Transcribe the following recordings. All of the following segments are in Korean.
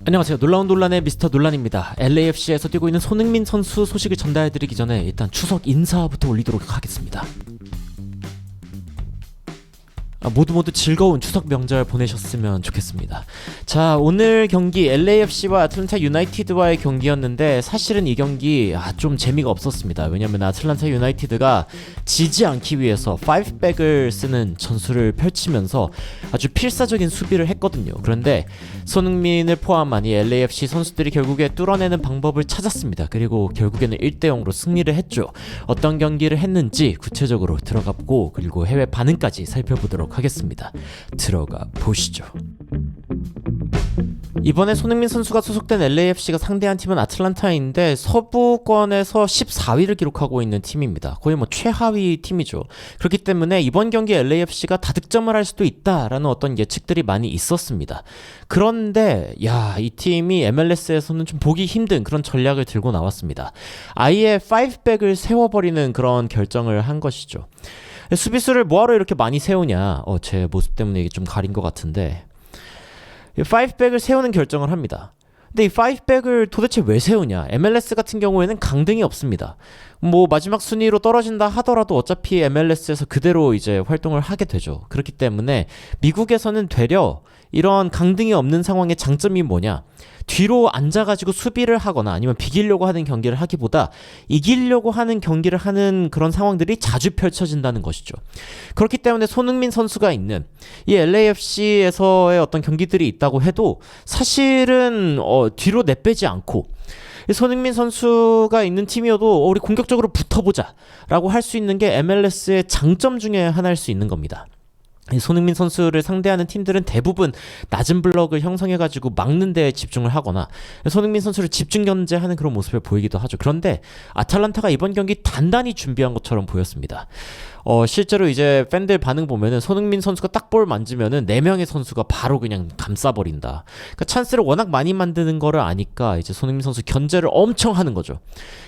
안녕하세요. 놀라운 논란의 미스터 논란입니다. LAFC에서 뛰고 있는 손흥민 선수 소식을 전달해드리기 전에 일단 추석 인사부터 올리도록 하겠습니다. 모두 즐거운 추석 명절 보내셨으면 좋겠습니다. 자, 오늘 경기 LAFC와 아틀란타 유나이티드와의 경기였는데 사실은 이 경기 좀 재미가 없었습니다. 왜냐면 아틀란타 유나이티드가 지지 않기 위해서 5백을 쓰는 전술을 펼치면서 아주 필사적인 수비를 했거든요. 그런데 손흥민을 포함한 이 LAFC 선수들이 결국에 뚫어내는 방법을 찾았습니다. 그리고 결국에는 1대0으로 승리를 했죠. 어떤 경기를 했는지 구체적으로 들어가보고 그리고 해외 반응까지 살펴보도록 하겠습니다. 들어가 보시죠. 이번에 손흥민 선수가 소속된 LAFC가 상대한 팀은 아틀란타인데 서부권에서 14위를 기록하고 있는 팀입니다. 거의 최하위 팀이죠. 그렇기 때문에 이번 경기 LAFC가 다득점을 할 수도 있다라는 어떤 예측들이 많이 있었습니다. 그런데 이 팀이 MLS에서는 좀 보기 힘든 그런 전략을 들고 나왔습니다. 아예 5백을 세워버리는 그런 결정을 한 것이죠. 수비수를 뭐하러 이렇게 많이 세우냐, 제 모습 때문에 이게 좀 가린 것 같은데 5백을 세우는 결정을 합니다. 근데 이 5백을 도대체 왜 세우냐? MLS 같은 경우에는 강등이 없습니다. 마지막 순위로 떨어진다 하더라도 어차피 MLS에서 그대로 이제 활동을 하게 되죠. 그렇기 때문에 미국에서는 되려 이런 강등이 없는 상황의 장점이 뭐냐? 뒤로 앉아가지고 수비를 하거나 아니면 비기려고 하는 경기를 하기보다 이기려고 하는 경기를 하는 그런 상황들이 자주 펼쳐진다는 것이죠. 그렇기 때문에 손흥민 선수가 있는 이 LAFC에서의 어떤 경기들이 있다고 해도 사실은 뒤로 내빼지 않고 손흥민 선수가 있는 팀이어도 우리 공격적으로 붙어보자 라고 할 수 있는 게 MLS의 장점 중에 하나일 수 있는 겁니다. 손흥민 선수를 상대하는 팀들은 대부분 낮은 블럭을 형성해가지고 막는 데에 집중을 하거나 손흥민 선수를 집중 견제하는 그런 모습을 보이기도 하죠. 그런데 아탈란타가 이번 경기 단단히 준비한 것처럼 보였습니다. 실제로 이제 팬들 반응 보면은 손흥민 선수가 딱 볼 만지면은 4명의 선수가 바로 그냥 감싸버린다. 그러니까 찬스를 워낙 많이 만드는 거를 아니까 이제 손흥민 선수 견제를 엄청 하는 거죠.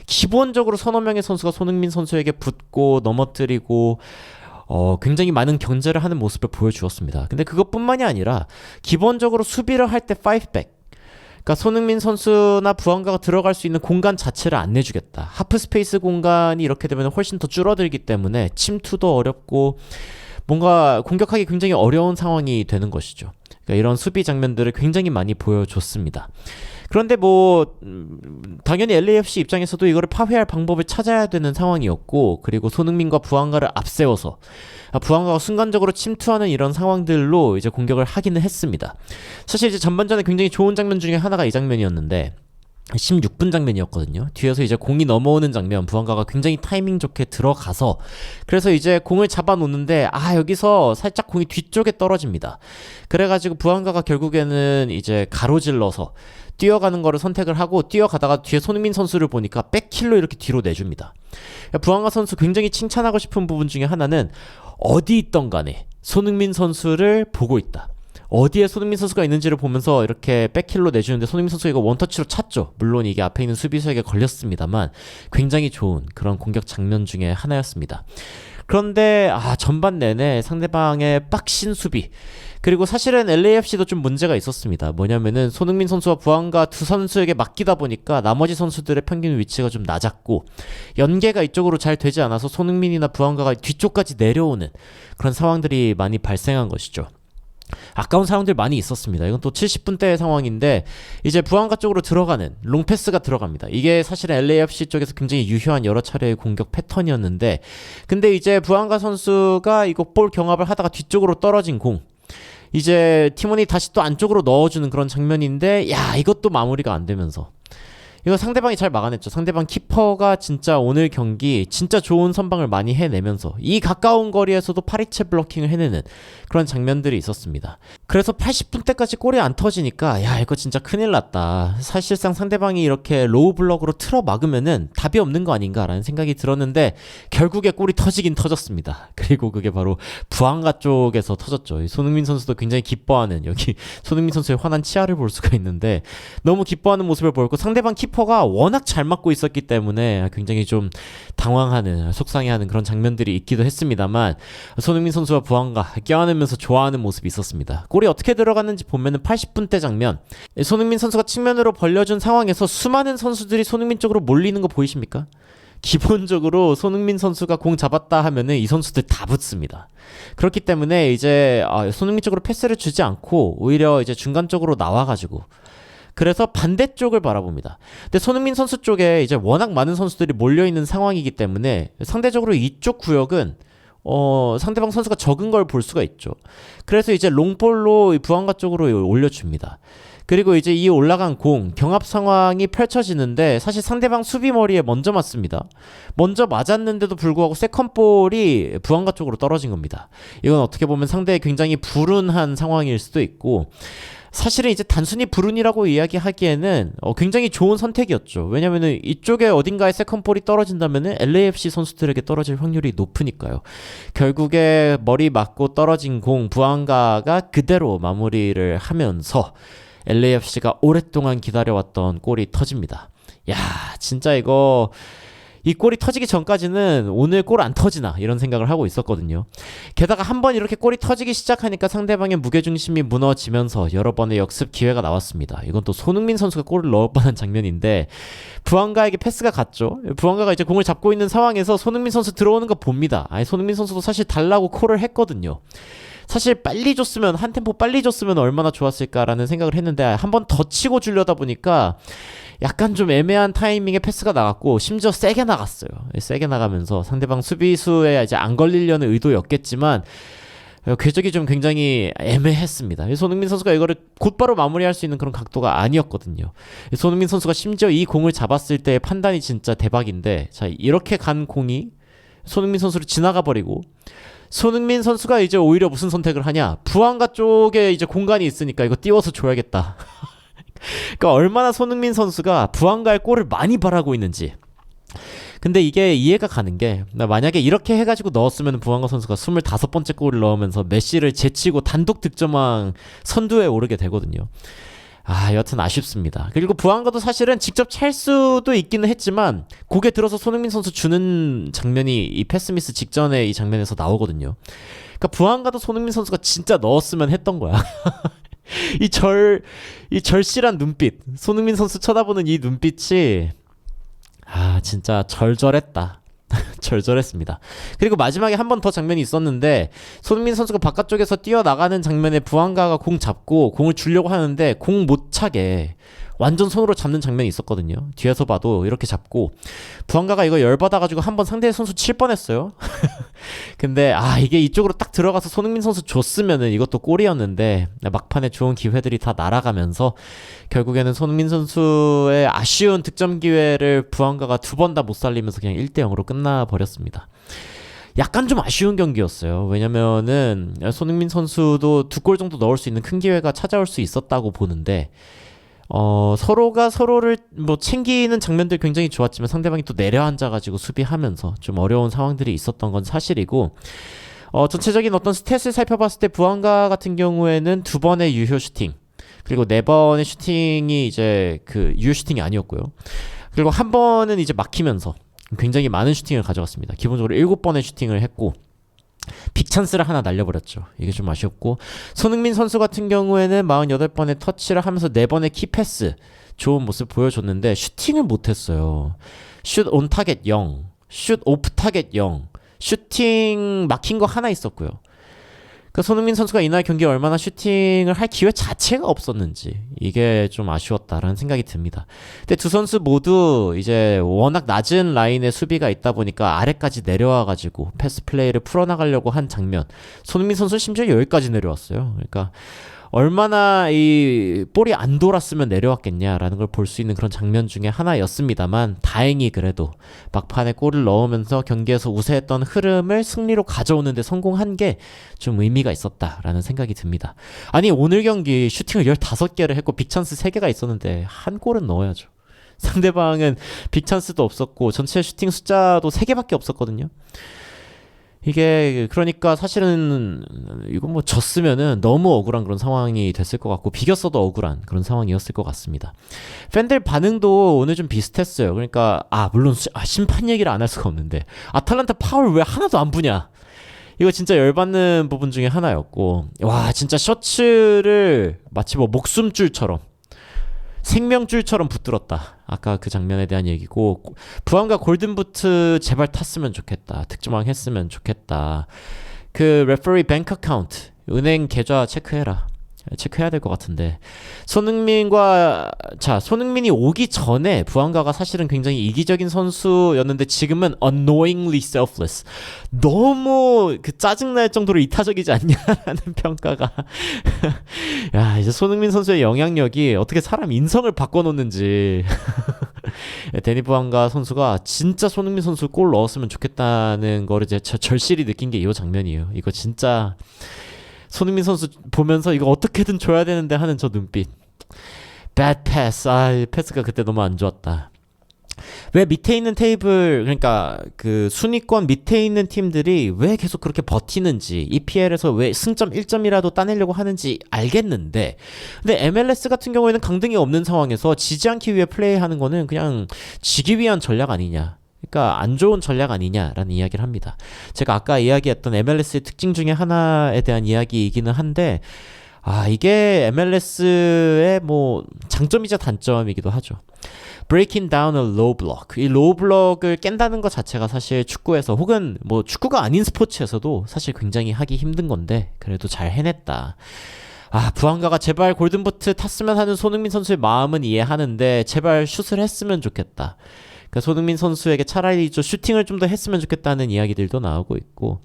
기본적으로 서너 명의 선수가 손흥민 선수에게 붙고 넘어뜨리고 굉장히 많은 견제를 하는 모습을 보여주었습니다. 근데 그것뿐만이 아니라 기본적으로 수비를 할 때 5백, 그러니까 손흥민 선수나 부안가가 들어갈 수 있는 공간 자체를 안 내주겠다. 하프 스페이스 공간이 이렇게 되면 훨씬 더 줄어들기 때문에 침투도 어렵고 뭔가 공격하기 굉장히 어려운 상황이 되는 것이죠. 그러니까 이런 수비 장면들을 굉장히 많이 보여줬습니다. 그런데 당연히 LAFC 입장에서도 이거를 파회할 방법을 찾아야 되는 상황이었고, 그리고 손흥민과 부안가를 앞세워서 부안가가 순간적으로 침투하는 이런 상황들로 이제 공격을 하기는 했습니다. 사실 이제 전반전에 굉장히 좋은 장면 중에 하나가 이 장면이었는데 16분 장면이었거든요. 뒤에서 이제 공이 넘어오는 장면, 부안가가 굉장히 타이밍 좋게 들어가서 그래서 이제 공을 잡아놓는데 여기서 살짝 공이 뒤쪽에 떨어집니다. 그래가지고 부안가가 결국에는 이제 가로질러서 뛰어가는 거를 선택을 하고 뛰어가다가 뒤에 손흥민 선수를 보니까 백힐로 이렇게 뒤로 내줍니다. 부안가 선수 굉장히 칭찬하고 싶은 부분 중에 하나는 어디 있던 간에 손흥민 선수를 보고 있다. 어디에 손흥민 선수가 있는지를 보면서 이렇게 백힐로 내주는데 손흥민 선수가 이거 원터치로 찼죠. 물론 이게 앞에 있는 수비수에게 걸렸습니다만 굉장히 좋은 그런 공격 장면 중에 하나였습니다. 그런데 전반 내내 상대방의 빡신 수비, 그리고 사실은 LAFC도 좀 문제가 있었습니다. 뭐냐면은 손흥민 선수와 부안가 두 선수에게 맡기다 보니까 나머지 선수들의 평균 위치가 좀 낮았고 연계가 이쪽으로 잘 되지 않아서 손흥민이나 부안가가 뒤쪽까지 내려오는 그런 상황들이 많이 발생한 것이죠. 아까운 상황들 많이 있었습니다. 이건 또 70분대의 상황인데 이제 부안가 쪽으로 들어가는 롱패스가 들어갑니다. 이게 사실은 LAFC 쪽에서 굉장히 유효한 여러 차례의 공격 패턴이었는데, 근데 이제 부안가 선수가 이거 볼 경합을 하다가 뒤쪽으로 떨어진 공, 이제 팀원이 다시 또 안쪽으로 넣어주는 그런 장면인데 이것도 마무리가 안 되면서 이거 상대방이 잘 막아냈죠. 상대방 키퍼가 진짜 오늘 경기 진짜 좋은 선방을 많이 해내면서 이 가까운 거리에서도 파리채 블로킹을 해내는 그런 장면들이 있었습니다. 그래서 80분 때까지 골이 안 터지니까 이거 진짜 큰일 났다. 사실상 상대방이 이렇게 로우 블럭으로 틀어 막으면은 답이 없는 거 아닌가라는 생각이 들었는데 결국에 골이 터지긴 터졌습니다. 그리고 그게 바로 부안가 쪽에서 터졌죠. 손흥민 선수도 굉장히 기뻐하는, 여기 손흥민 선수의 환한 치아를 볼 수가 있는데 너무 기뻐하는 모습을 보였고 상대방 키퍼가 워낙 잘 막고 있었기 때문에 굉장히 좀 당황하는, 속상해하는 그런 장면들이 있기도 했습니다만 손흥민 선수와 부안가 껴안으면서 좋아하는 모습이 있었습니다. 골이 어떻게 들어갔는지 보면은 80분대 장면. 손흥민 선수가 측면으로 벌려준 상황에서 수많은 선수들이 손흥민 쪽으로 몰리는 거 보이십니까? 기본적으로 손흥민 선수가 공 잡았다 하면은 이 선수들 다 붙습니다. 그렇기 때문에 이제 손흥민 쪽으로 패스를 주지 않고 오히려 이제 중간 쪽으로 나와가지고 그래서 반대쪽을 바라봅니다. 근데 손흥민 선수 쪽에 이제 워낙 많은 선수들이 몰려있는 상황이기 때문에 상대적으로 이쪽 구역은 상대방 선수가 적은 걸 볼 수가 있죠. 그래서 이제 롱볼로 부안가 쪽으로 올려줍니다. 그리고 이제 이 올라간 공 경합 상황이 펼쳐지는데 사실 상대방 수비 머리에 먼저 맞습니다. 먼저 맞았는데도 불구하고 세컨볼이 부안가 쪽으로 떨어진 겁니다. 이건 어떻게 보면 상대의 굉장히 불운한 상황일 수도 있고 사실은 이제 단순히 불운이라고 이야기하기에는 굉장히 좋은 선택이었죠. 왜냐면은 이쪽에 어딘가에 세컨볼이 떨어진다면은 LAFC 선수들에게 떨어질 확률이 높으니까요. 결국에 머리 맞고 떨어진 공 부안가가 그대로 마무리를 하면서 LAFC가 오랫동안 기다려왔던 골이 터집니다. 야, 진짜 이 골이 터지기 전까지는 오늘 골 안 터지나 이런 생각을 하고 있었거든요. 게다가 한번 이렇게 골이 터지기 시작하니까 상대방의 무게중심이 무너지면서 여러 번의 역습 기회가 나왔습니다. 이건 또 손흥민 선수가 골을 넣을 뻔한 장면인데 부안가에게 패스가 갔죠. 부안가가 이제 공을 잡고 있는 상황에서 손흥민 선수 들어오는 거 봅니다. 손흥민 선수도 사실 달라고 콜을 했거든요. 사실 빨리 줬으면 한 템포 빨리 줬으면 얼마나 좋았을까라는 생각을 했는데 한 번 더 치고 주려다 보니까 약간 좀 애매한 타이밍에 패스가 나갔고 심지어 세게 나갔어요. 세게 나가면서 상대방 수비수에 이제 안 걸리려는 의도였겠지만 궤적이 좀 굉장히 애매했습니다. 손흥민 선수가 이거를 곧바로 마무리할 수 있는 그런 각도가 아니었거든요. 손흥민 선수가 심지어 이 공을 잡았을 때의 판단이 진짜 대박인데 자 이렇게 간 공이 손흥민 선수를 지나가 버리고 손흥민 선수가 이제 오히려 무슨 선택을 하냐 부안가 쪽에 이제 공간이 있으니까 이거 띄워서 줘야겠다. 그러니까 얼마나 손흥민 선수가 부안가의 골을 많이 바라고 있는지. 근데 이게 이해가 가는 게 만약에 이렇게 해가지고 넣었으면 부안가 선수가 25번째 골을 넣으면서 메시를 제치고 단독 득점왕 선두에 오르게 되거든요. 여하튼 아쉽습니다. 그리고 부안가도 사실은 직접 찰 수도 있기는 했지만 고개 들어서 손흥민 선수 주는 장면이 이 패스미스 직전에 이 장면에서 나오거든요. 그러니까 부안가도 손흥민 선수가 진짜 넣었으면 했던 거야. 이 절실한 눈빛, 손흥민 선수 쳐다보는 이 눈빛이 진짜 절절했다. 절절했습니다. 그리고 마지막에 한 번 더 장면이 있었는데 손흥민 선수가 바깥쪽에서 뛰어나가는 장면에 부안가가 공 잡고 공을 주려고 하는데 공 못 차게 완전 손으로 잡는 장면이 있었거든요. 뒤에서 봐도 이렇게 잡고 부안가가 이거 열받아가지고 한번 상대 선수 칠 뻔했어요. 근데 이게 이쪽으로 딱 들어가서 손흥민 선수 줬으면은 이것도 골이었는데 막판에 좋은 기회들이 다 날아가면서 결국에는 손흥민 선수의 아쉬운 득점 기회를 부안가가 두 번 다 못 살리면서 그냥 1대0으로 끝나버렸습니다. 약간 좀 아쉬운 경기였어요. 왜냐면은 손흥민 선수도 2골 정도 넣을 수 있는 큰 기회가 찾아올 수 있었다고 보는데 서로가 서로를 챙기는 장면들 굉장히 좋았지만 상대방이 또 내려앉아가지고 수비하면서 좀 어려운 상황들이 있었던 건 사실이고 전체적인 어떤 스탯을 살펴봤을 때 부안가 같은 경우에는 2번의 유효 슈팅 그리고 4번의 슈팅이 이제 그 유효 슈팅이 아니었고요. 그리고 한 번은 이제 막히면서 굉장히 많은 슈팅을 가져갔습니다. 기본적으로 7번의 슈팅을 했고 빅찬스를 하나 날려버렸죠. 이게 좀 아쉬웠고 손흥민 선수 같은 경우에는 48번의 터치를 하면서 4번의 키패스 좋은 모습 보여줬는데 슈팅을 못했어요. 슛 온 타겟 0, 슛 오프 타겟 0, 슈팅 막힌 거 하나 있었고요. 그러니까 손흥민 선수가 이날 경기에 얼마나 슈팅을 할 기회 자체가 없었는지 이게 좀 아쉬웠다라는 생각이 듭니다. 근데 두 선수 모두 이제 워낙 낮은 라인의 수비가 있다 보니까 아래까지 내려와가지고 패스 플레이를 풀어나가려고 한 장면. 손흥민 선수 심지어 여기까지 내려왔어요. 그러니까 얼마나 이 볼이 안 돌았으면 내려왔겠냐라는 걸 볼 수 있는 그런 장면 중에 하나였습니다만 다행히 그래도 막판에 골을 넣으면서 경기에서 우세했던 흐름을 승리로 가져오는 데 성공한 게 좀 의미가 있었다라는 생각이 듭니다. 아니 오늘 경기 슈팅을 15개를 했고 빅찬스 3개가 있었는데 한 골은 넣어야죠. 상대방은 빅찬스도 없었고 전체 슈팅 숫자도 3개밖에 없었거든요. 이게 그러니까 사실은 이거 졌으면은 너무 억울한 그런 상황이 됐을 것 같고 비겼어도 억울한 그런 상황이었을 것 같습니다. 팬들 반응도 오늘 좀 비슷했어요. 그러니까 물론 심판 얘기를 안 할 수가 없는데 아탈란타 파울 왜 하나도 안 부냐 이거 진짜 열받는 부분 중에 하나였고, 와 진짜 셔츠를 마치 뭐 목숨줄처럼 생명줄처럼 붙들었다. 아까 그 장면에 대한 얘기고, 부안과 골든부트 제발 탔으면 좋겠다. 득점왕 했으면 좋겠다. 그 레퍼리 뱅크 어카운트 은행 계좌 체크해라. 체크해야 될 것 같은데, 손흥민이 오기 전에 부안가가 사실은 굉장히 이기적인 선수였는데 지금은 unknowingly selfless, 너무 그 짜증날 정도로 이타적이지 않냐라는 평가가 야, 이제 손흥민 선수의 영향력이 어떻게 사람 인성을 바꿔놓는지 데니 부안가 선수가 진짜 손흥민 선수 골 넣었으면 좋겠다는 거를 이제 절실히 느낀 게 이 장면이에요. 이거 진짜 손흥민 선수 보면서 이거 어떻게든 줘야 되는데 하는 저 눈빛. bad pass. 이 패스가 그때 너무 안 좋았다. 왜 밑에 있는 테이블, 그러니까 그 순위권 밑에 있는 팀들이 왜 계속 그렇게 버티는지, EPL에서 왜 승점 1점이라도 따내려고 하는지 알겠는데, 근데 MLS 같은 경우에는 강등이 없는 상황에서 지지 않기 위해 플레이하는 거는 그냥 지기 위한 전략 아니냐. 그러니까 안 좋은 전략 아니냐라는 이야기를 합니다. 제가 아까 이야기했던 MLS의 특징 중에 하나에 대한 이야기이기는 한데, 이게 MLS의 뭐 장점이자 단점이기도 하죠. Breaking down a low block. 이 low block을 깬다는 것 자체가 사실 축구에서, 혹은 뭐 축구가 아닌 스포츠에서도 사실 굉장히 하기 힘든 건데, 그래도 잘 해냈다. 부안가가 제발 골든부트 탔으면 하는 손흥민 선수의 마음은 이해하는데, 제발 슛을 했으면 좋겠다. 그러니까 손흥민 선수에게 차라리 좀 슈팅을 좀 더 했으면 좋겠다는 이야기들도 나오고 있고,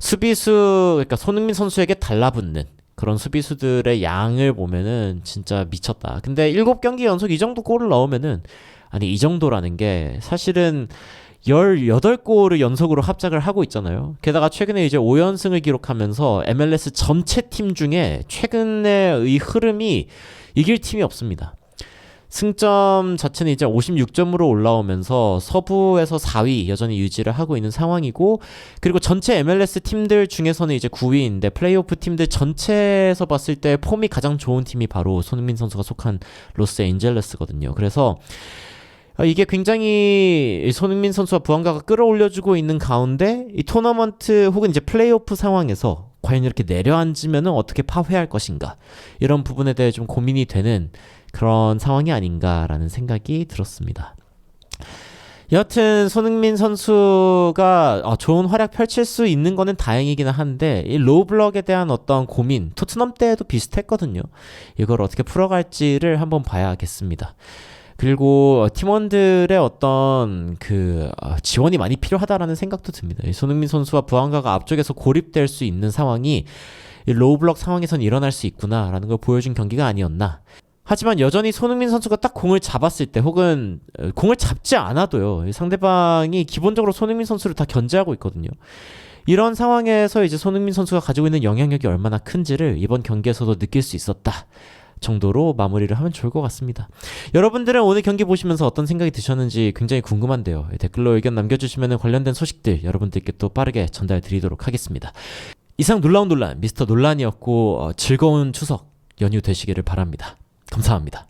그러니까 손흥민 선수에게 달라붙는 그런 수비수들의 양을 보면은 진짜 미쳤다. 근데 7경기 연속 이 정도 골을 넣으면은, 아니 이 정도라는 게 사실은 18골을 연속으로 합작을 하고 있잖아요. 게다가 최근에 이제 5연승을 기록하면서 MLS 전체 팀 중에 최근의 흐름이 이길 팀이 없습니다. 승점 자체는 이제 56점으로 올라오면서 서부에서 4위 여전히 유지를 하고 있는 상황이고, 그리고 전체 MLS 팀들 중에서는 이제 9위인데 플레이오프 팀들 전체에서 봤을 때 폼이 가장 좋은 팀이 바로 손흥민 선수가 속한 로스앤젤레스거든요. 그래서 이게 굉장히 손흥민 선수와 부안가가 끌어올려주고 있는 가운데, 이 토너먼트 혹은 이제 플레이오프 상황에서 과연 이렇게 내려앉으면 어떻게 파회할 것인가, 이런 부분에 대해 좀 고민이 되는 그런 상황이 아닌가라는 생각이 들었습니다. 여하튼 손흥민 선수가 좋은 활약 펼칠 수 있는 거는 다행이긴 한데, 이 로우 블럭에 대한 어떤 고민, 토트넘 때도 비슷했거든요. 이걸 어떻게 풀어갈지를 한번 봐야겠습니다. 그리고 팀원들의 어떤 지원이 많이 필요하다라는 생각도 듭니다. 손흥민 선수와 부안가가 앞쪽에서 고립될 수 있는 상황이 이 로우 블럭 상황에선 일어날 수 있구나라는 걸 보여준 경기가 아니었나. 하지만 여전히 손흥민 선수가 딱 공을 잡았을 때, 혹은 공을 잡지 않아도요, 상대방이 기본적으로 손흥민 선수를 다 견제하고 있거든요. 이런 상황에서 이제 손흥민 선수가 가지고 있는 영향력이 얼마나 큰지를 이번 경기에서도 느낄 수 있었다 정도로 마무리를 하면 좋을 것 같습니다. 여러분들은 오늘 경기 보시면서 어떤 생각이 드셨는지 굉장히 궁금한데요. 댓글로 의견 남겨주시면 관련된 소식들 여러분들께 또 빠르게 전달 드리도록 하겠습니다. 이상 놀라운 논란 미스터 논란이었고, 즐거운 추석 연휴 되시기를 바랍니다. 감사합니다.